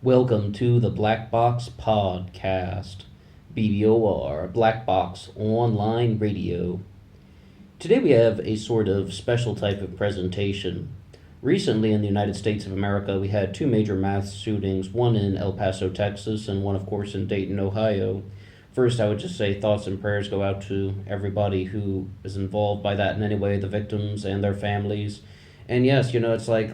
Welcome to the Black Box Podcast, BBOR, Black Box Online Radio. Today we have a sort of special type of presentation. Recently in the United States of America, we had two major mass shootings, one in El Paso, Texas, and one, of course, in Dayton, Ohio. First, I would just say thoughts and prayers go out to everybody who is involved by that in any way, the victims and their families. And yes, it's like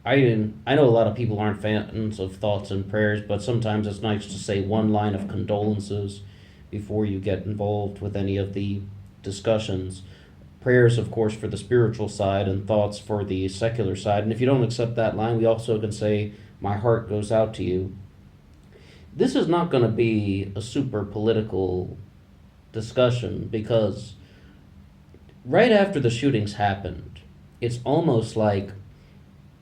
I know a lot of people aren't fans of thoughts and prayers, but sometimes it's nice to say one line of condolences before you get involved with any of the discussions. Prayers, of course, for the spiritual side and thoughts for the secular side. And if you don't accept that line, we also can say, "My heart goes out to you." This is not going to be a super political discussion because right after the shootings happened, it's almost like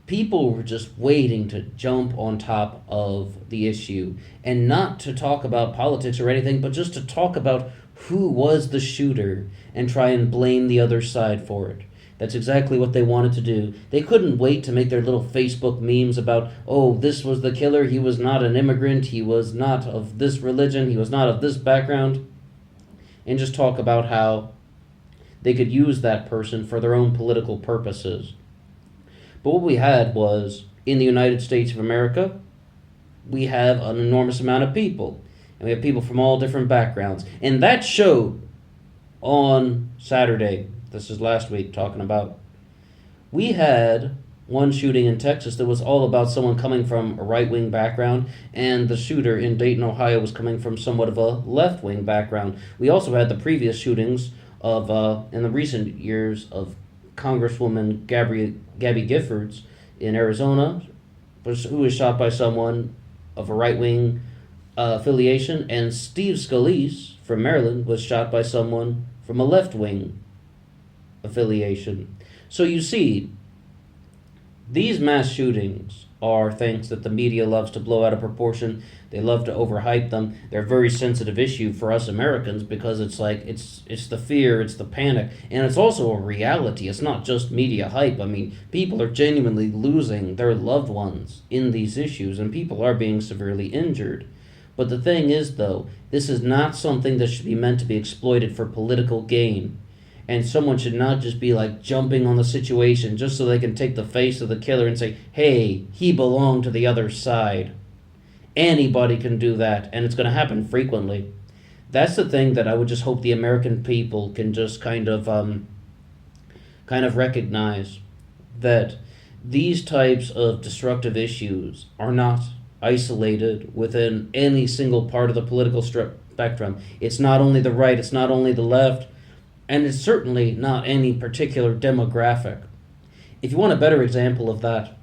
people were just waiting to jump on top of the issue and not to talk about politics or anything, but just to talk about who was the shooter and try and blame the other side for it. That's exactly what they wanted to do. They couldn't wait to make their little Facebook memes about, oh, this was the killer, he was not an immigrant, he was not of this religion, he was not of this background, and just talk about how they could use that person for their own political purposes. But what we had was, in the United States of America, we have an enormous amount of people. And we have people from all different backgrounds. And that showed on Saturday. This is last week talking about. We had one shooting in Texas that was all about someone coming from a right-wing background, and the shooter in Dayton, Ohio was coming from somewhat of a left-wing background. We also had the previous shootings of, in the recent years, of Congresswoman Gabby Giffords in Arizona, who was shot by someone of a right-wing affiliation, and Steve Scalise from Maryland was shot by someone from a left-wing affiliation. So you see, these mass shootings are things that the media loves to blow out of proportion. They love to overhype them. They're a very sensitive issue for us Americans because it's like it's the fear, it's the panic, and it's also a reality. It's not just media hype. I mean, people are genuinely losing their loved ones in these issues, and people are being severely injured. But the thing is, though, this is not something that should be meant to be exploited for political gain. And someone should not just be like jumping on the situation just so they can take the face of the killer and say, hey, he belonged to the other side. Anybody can do that, and it's going to happen frequently. That's the thing that I would just hope the American people can just kind of recognize, that these types of destructive issues are not isolated within any single part of the political spectrum. It's not only the right, it's not only the left, and it's certainly not any particular demographic. If you want a better example of that,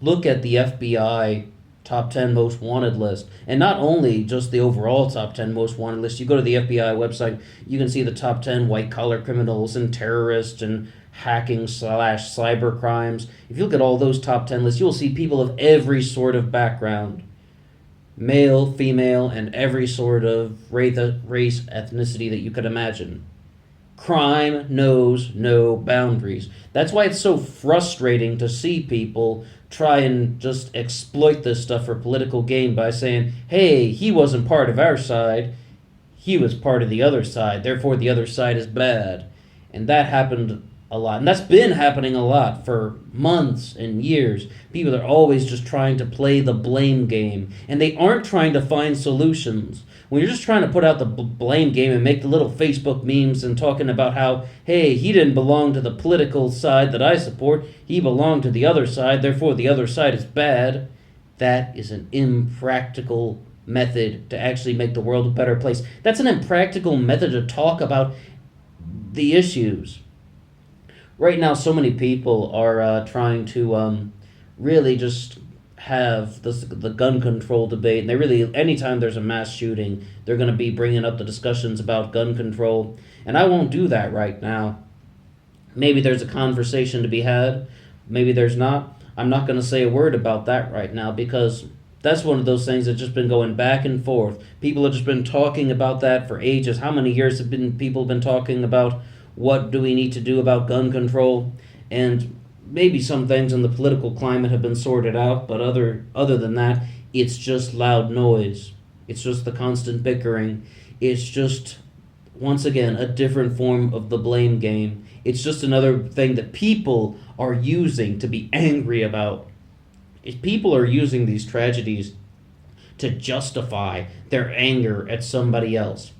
look at the FBI top 10 most wanted list. And not only just the overall top 10 most wanted list. You go to the FBI website, you can see the top 10 white-collar criminals and terrorists and hacking/cyber crimes. If you look at all those top 10 lists, you'll see people of every sort of background. Male, female, and every sort of race, ethnicity that you could imagine. Crime knows no boundaries. That's why it's so frustrating to see people try and just exploit this stuff for political gain by saying, hey, he wasn't part of our side, he was part of the other side, therefore the other side is bad. And that happened a lot. And that's been happening a lot for months and years. People are always just trying to play the blame game, and they aren't trying to find solutions. When you're just trying to put out the blame game and make the little Facebook memes and talking about how, hey, he didn't belong to the political side that I support, he belonged to the other side, therefore the other side is bad, that is an impractical method to actually make the world a better place. That's an impractical method to talk about the issues. Right now, so many people are trying to really just have the gun control debate, and they really, anytime there's a mass shooting, they're going to be bringing up the discussions about gun control, and I won't do that right now. Maybe there's a conversation to be had, maybe there's not. I'm not going to say a word about that right now because that's one of those things that's just been going back and forth. People have just been talking about that for ages. How many years have people been talking about what do we need to do about gun control? And maybe some things in the political climate have been sorted out, but other than that, it's just loud noise. It's just the constant bickering. It's just, once again, a different form of the blame game. It's just another thing that people are using to be angry about. If people are using these tragedies to justify their anger at somebody else.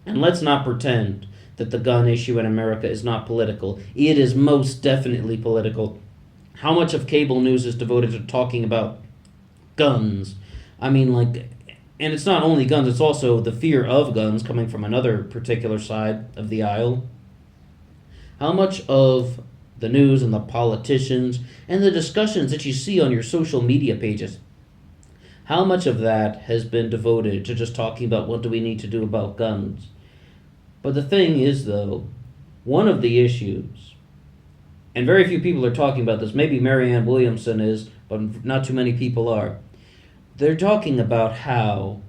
And let's not pretend that the gun issue in America is not political. It is most definitely political. How much of cable news is devoted to talking about guns? I mean, like, and it's not only guns, it's also the fear of guns coming from another particular side of the aisle. How much of the news and the politicians and the discussions that you see on your social media pages, how much of that has been devoted to just talking about what do we need to do about guns? But the thing is, though, one of the issues, and very few people are talking about this, maybe Marianne Williamson is, but not too many people are. They're talking about how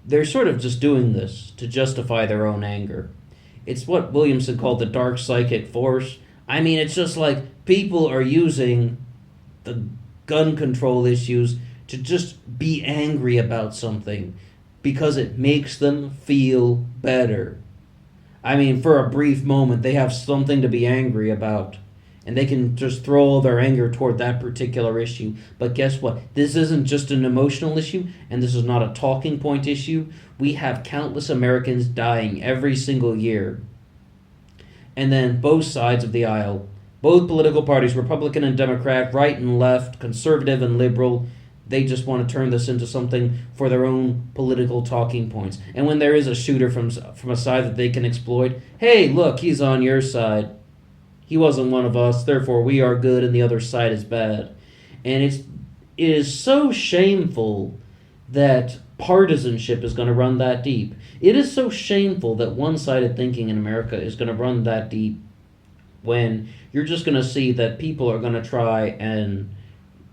they're sort of just doing this to justify their own anger. It's what Williamson called the dark psychic force. I mean, it's just like people are using the gun control issues to just be angry about something because it makes them feel better. I mean, for a brief moment, they have something to be angry about, and they can just throw all their anger toward that particular issue. But guess what? This isn't just an emotional issue, and this is not a talking point issue. We have countless Americans dying every single year. And then both sides of the aisle, both political parties, Republican and Democrat, right and left, conservative and liberal, they just want to turn this into something for their own political talking points. And when there is a shooter from a side that they can exploit, hey, look, he's on your side. He wasn't one of us, therefore we are good and the other side is bad. And it is so shameful that partisanship is going to run that deep. It is so shameful that one-sided thinking in America is going to run that deep when you're just going to see that people are going to try and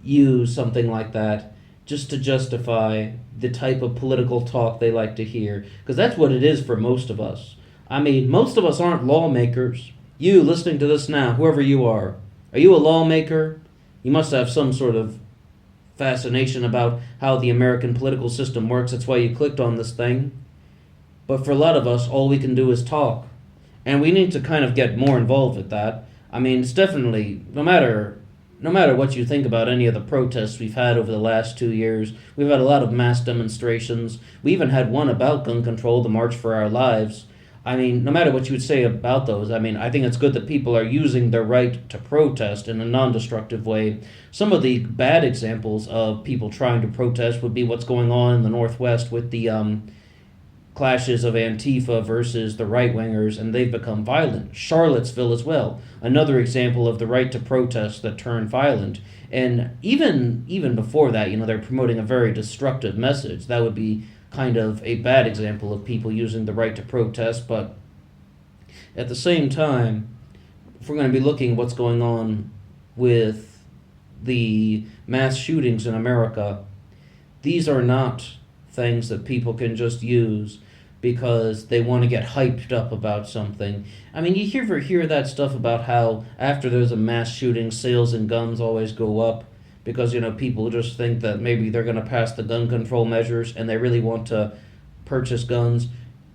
use something like that just to justify the type of political talk they like to hear. Because that's what it is for most of us. I mean, most of us aren't lawmakers. You listening to this now, whoever you are you a lawmaker? You must have some sort of fascination about how the American political system works. That's why you clicked on this thing. But for a lot of us, all we can do is talk. And we need to kind of get more involved with that. I mean, it's definitely, no matter what you think about any of the protests we've had over the last 2 years, we've had a lot of mass demonstrations. We even had one about gun control, the March for Our Lives. I mean, no matter what you would say about those, I mean, I think it's good that people are using their right to protest in a non-destructive way. Some of the bad examples of people trying to protest would be what's going on in the Northwest with the clashes of Antifa versus the right-wingers, and they've become violent. Charlottesville as well, another example of the right to protest that turned violent. And even before that, they're promoting a very destructive message. That would be kind of a bad example of people using the right to protest. But at the same time, if we're going to be looking at what's going on with the mass shootings in America, these are not things that people can just use because they want to get hyped up about something. I mean, you hear that stuff about how after there's a mass shooting, sales in guns always go up because, people just think that maybe they're going to pass the gun control measures and they really want to purchase guns.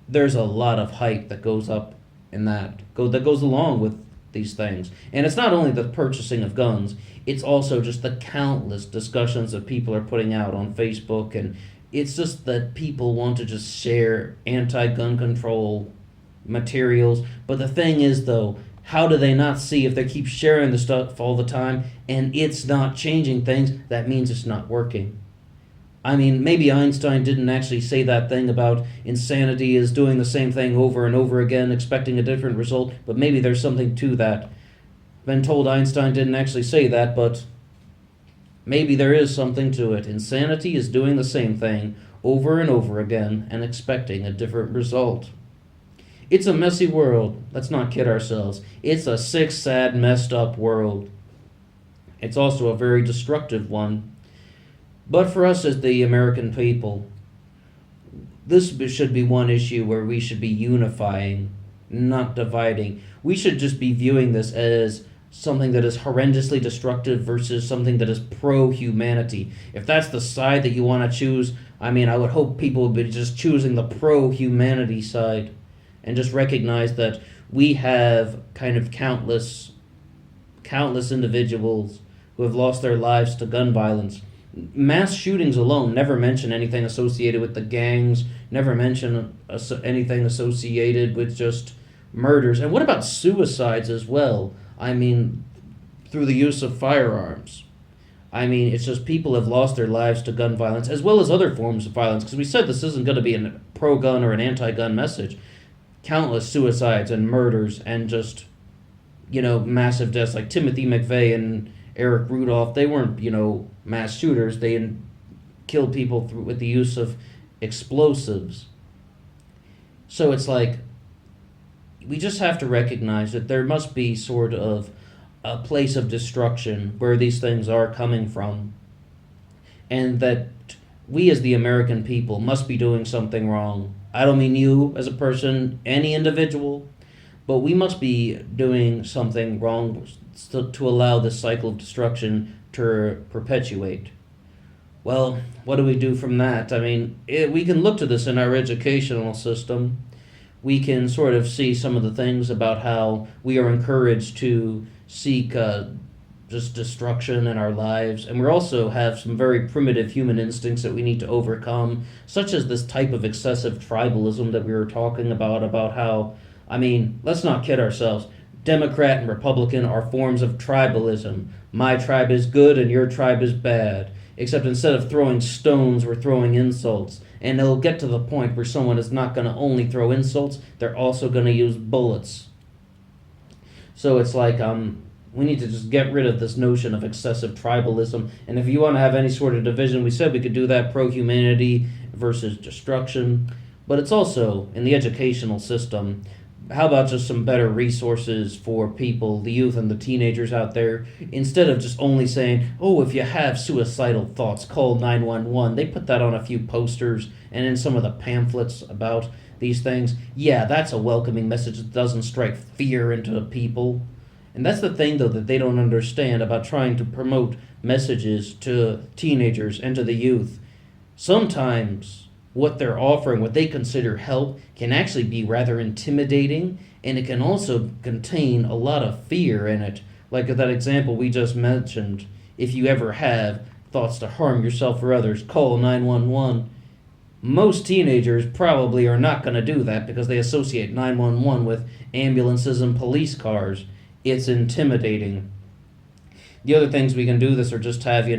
There's a lot of hype that goes up in that goes along with these things. And it's not only the purchasing of guns, it's also just the countless discussions that people are putting out on Facebook, and it's just that people want to just share anti-gun control materials. But the thing is, though, how do they not see if they keep sharing the stuff all the time and it's not changing things? That means it's not working. I mean, maybe Einstein didn't actually say that thing about insanity is doing the same thing over and over again, expecting a different result, but maybe there's something to that. Been told Einstein didn't actually say that, but maybe there is something to it. Insanity is doing the same thing over and over again and expecting a different result. It's a messy world. Let's not kid ourselves. It's a sick, sad, messed up world. It's also a very destructive one. But for us as the American people, this should be one issue where we should be unifying, not dividing. We should just be viewing this as something that is horrendously destructive versus something that is pro-humanity. If that's the side that you want to choose, I mean, I would hope people would be just choosing the pro-humanity side and just recognize that we have kind of countless individuals who have lost their lives to gun violence. Mass shootings alone never mention anything associated with the gangs, never mention anything associated with just murders. And what about suicides as well? I mean, through the use of firearms. I mean, it's just people have lost their lives to gun violence as well as other forms of violence. Because we said this isn't going to be a pro-gun or an anti-gun message. Countless suicides and murders and just, massive deaths like Timothy McVeigh and Eric Rudolph. They weren't, mass shooters. They killed people with the use of explosives. So it's like, we just have to recognize that there must be sort of a place of destruction where these things are coming from, and that we as the American people must be doing something wrong. I don't mean you as a person, any individual, but we must be doing something wrong to allow this cycle of destruction to perpetuate. Well, what do we do from that? I mean, we can look to this in our educational system. We can sort of see some of the things about how we are encouraged to seek just destruction in our lives. And we also have some very primitive human instincts that we need to overcome, such as this type of excessive tribalism that we were talking about how, I mean, let's not kid ourselves. Democrat and Republican are forms of tribalism. My tribe is good and your tribe is bad. Except instead of throwing stones, we're throwing insults. And it'll get to the point where someone is not going to only throw insults, they're also going to use bullets. So it's like, we need to just get rid of this notion of excessive tribalism. And if you want to have any sort of division, we said we could do that, pro-humanity versus destruction. But it's also, in the educational system, how about just some better resources for people, the youth and the teenagers out there, instead of just only saying, oh, if you have suicidal thoughts, call 911. They put that on a few posters and in some of the pamphlets about these things. Yeah, that's a welcoming message that doesn't strike fear into people. And that's the thing, though, that they don't understand about trying to promote messages to teenagers and to the youth. Sometimes what they're offering, what they consider help, can actually be rather intimidating, and it can also contain a lot of fear in it. Like that example we just mentioned, if you ever have thoughts to harm yourself or others, call 911. Most teenagers probably are not going to do that because they associate 911 with ambulances and police cars. It's intimidating. The other things we can do this are just have,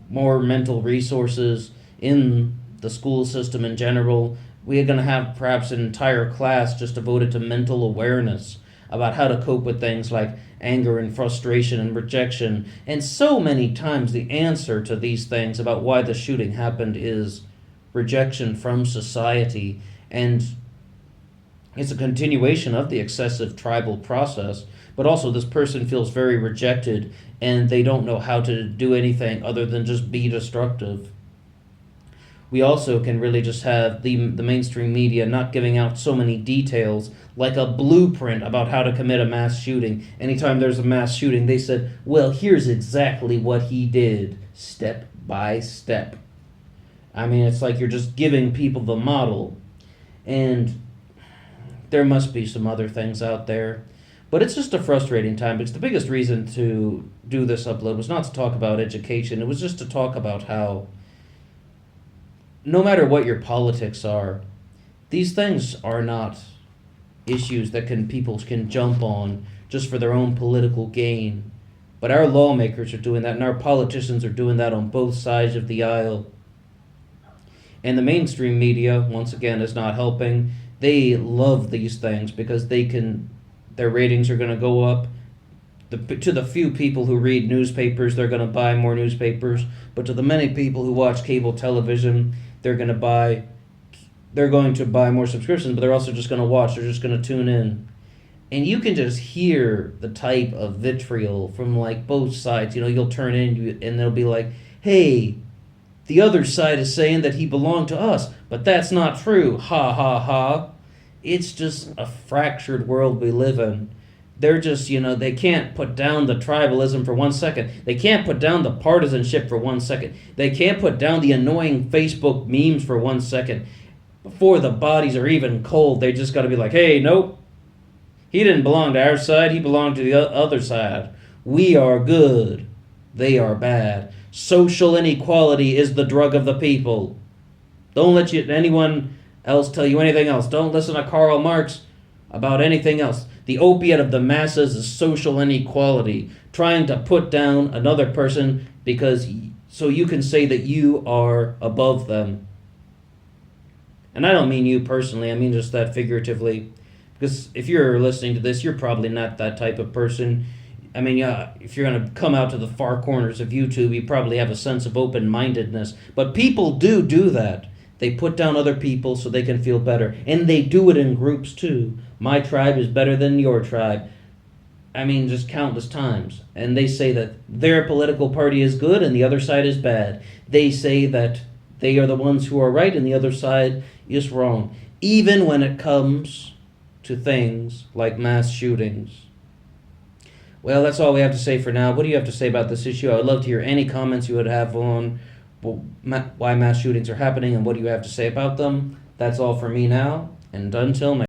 more mental resources in the school system in general. We're going to have perhaps an entire class just devoted to mental awareness about how to cope with things like anger and frustration and rejection. And so many times the answer to these things about why the shooting happened is rejection from society. And it's a continuation of the excessive tribal process, but also this person feels very rejected and they don't know how to do anything other than just be destructive. We also can really just have the mainstream media not giving out so many details, like a blueprint about how to commit a mass shooting. Anytime there's a mass shooting, they said, well, here's exactly what he did, step by step. I mean, it's like you're just giving people the model. And there must be some other things out there. But it's just a frustrating time, because the biggest reason to do this upload was not to talk about education. It was just to talk about how no matter what your politics are, these things are not issues that people can jump on just for their own political gain. But our lawmakers are doing that, and our politicians are doing that on both sides of the aisle. And the mainstream media, once again, is not helping. They love these things because their ratings are going to go up. To the few people who read newspapers, they're going to buy more newspapers. But to the many people who watch cable television, they're going to buy more subscriptions, but they're also just going to watch. They're just going to tune in. And you can just hear the type of vitriol from like both sides. You'll turn in and they'll be like, hey, the other side is saying that he belonged to us, but that's not true. Ha, ha, ha. It's just a fractured world we live in. they're just, they can't put down the tribalism for 1 second. They can't put down the partisanship for 1 second. They can't put down the annoying Facebook memes for 1 second. Before the bodies are even cold, they just got to be like, hey, nope, he didn't belong to our side, he belonged to the other side. We are good, they are bad. Social inequality is the drug of the people. Don't let anyone else tell you anything else. Don't listen to Karl Marx about anything else. The opiate of the masses is social inequality, trying to put down another person so you can say that you are above them. And I don't mean you personally, I mean just that figuratively. Because if you're listening to this, you're probably not that type of person. I mean, yeah, if you're going to come out to the far corners of YouTube, you probably have a sense of open-mindedness. But people do that. They put down other people so they can feel better. And they do it in groups too. My tribe is better than your tribe. I mean, just countless times. And they say that their political party is good and the other side is bad. They say that they are the ones who are right and the other side is wrong. Even when it comes to things like mass shootings. Well, that's all we have to say for now. What do you have to say about this issue? I would love to hear any comments you would have on why mass shootings are happening and what do you have to say about them. That's all for me now, and until next